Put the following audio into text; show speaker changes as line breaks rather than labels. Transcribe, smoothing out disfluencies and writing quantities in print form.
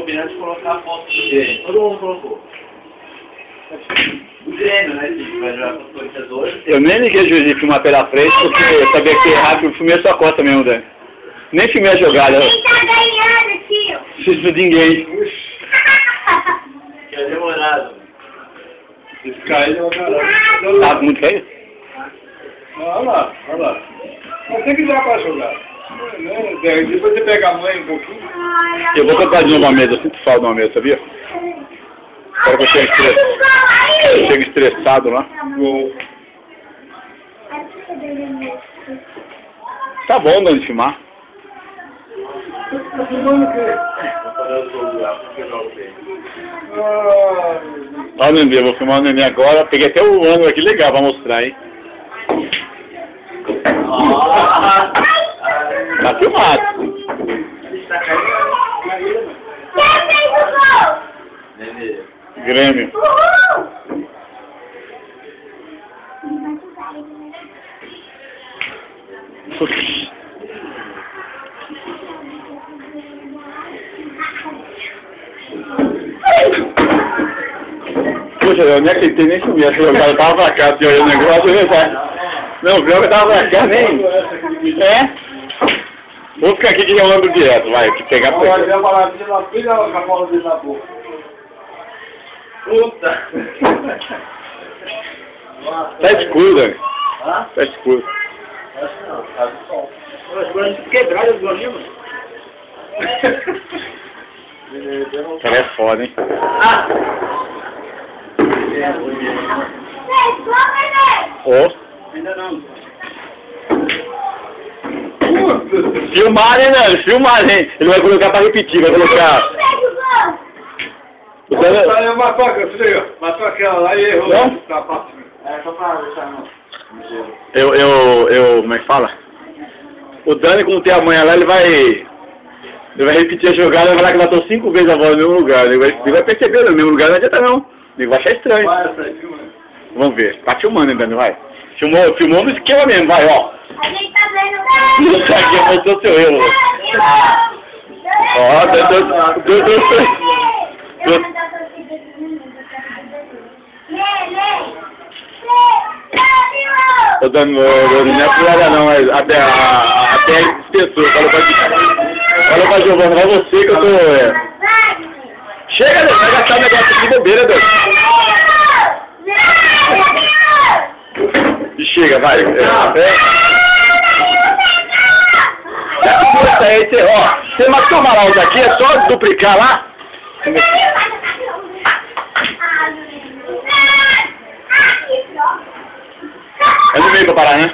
combinado de colocar a foto do Grêmio. Todo mundo colocou. O Grêmio, né? Que vai jogar com os torcedores.
Eu nem liguei o juiz de filmar pela frente, porque eu sabia que errado, eu filmei só a costa mesmo, Dani. Nem filmei a jogada.
Quem tá ganhando, tio?
Preciso de ninguém.
Que é demorado.
Esse cair é uma caralho.
Tá muito feio?
Olha lá, olha lá. Mas tem que dar pra jogar. Depois você pega a mãe um pouquinho.
Eu vou tocar de novo a mesa, eu sinto falta de uma mesa, sabia? Espero que eu chegue estressado lá. Tá bom, Dani, de filmar.
Tá filmando o quê?
Vou fazer o jogo lá, porque jogo bem.
Ó o Nenê, eu vou filmar o Nenê agora. Peguei até o ângulo aqui legal pra mostrar, hein? Tá filmado.
Tá caindo.
Quem fez o gol?
Nenê.
Grêmio.
Uhul!
Poxa, eu nem acreditei nem subir essa jogada. Eu tava pra cá, assim, olhando o negócio. Não, o pior que eu tava pra cá, nem... É? Vou ficar aqui que eu ando direto, vai. Que pegar pra
Agora já paradinha na filha com a bola dele na boca.
Puta!
Tá escuro, Dani.
Hã?
Tá escuro.
Acho que não, tá do sol. Mas agora a gente quebrado os bolinhos.
O cara é foda, hein?
Ah!
Ó.
Ainda não.
Filmar, né, Nando? Filmar, hein? Ele vai colocar pra repetir, vai colocar... O Dani...
Matou aquela, você viu? Matou aquela lá e errou.
Não?
Tá fácil.
É só pra deixar no...
Como é que fala? O Dani, como tem a manha lá, ele vai repetir a jogada, vai falar que matou 5 vezes a bola no mesmo lugar. Ele vai perceber no mesmo lugar, não adianta não. Ele vai achar estranho.
Vai, essa aí, filma.
Vamos ver. Tá filmando, hein, Dani, vai. Filmou no esquema mesmo, vai, ó.
A gente tá vendo
Isso aqui mostrou seu erro. Ó, Ô, Dani, não é furada não, mas até dispensou. Falou pra Giovana, vai você que eu tô... Chega, Dani, vai gastar o negócio de bobeira, Dani. E chega, vai. Ó, você matou o Amaral daqui, é só duplicar lá. É no meio pra parar, né?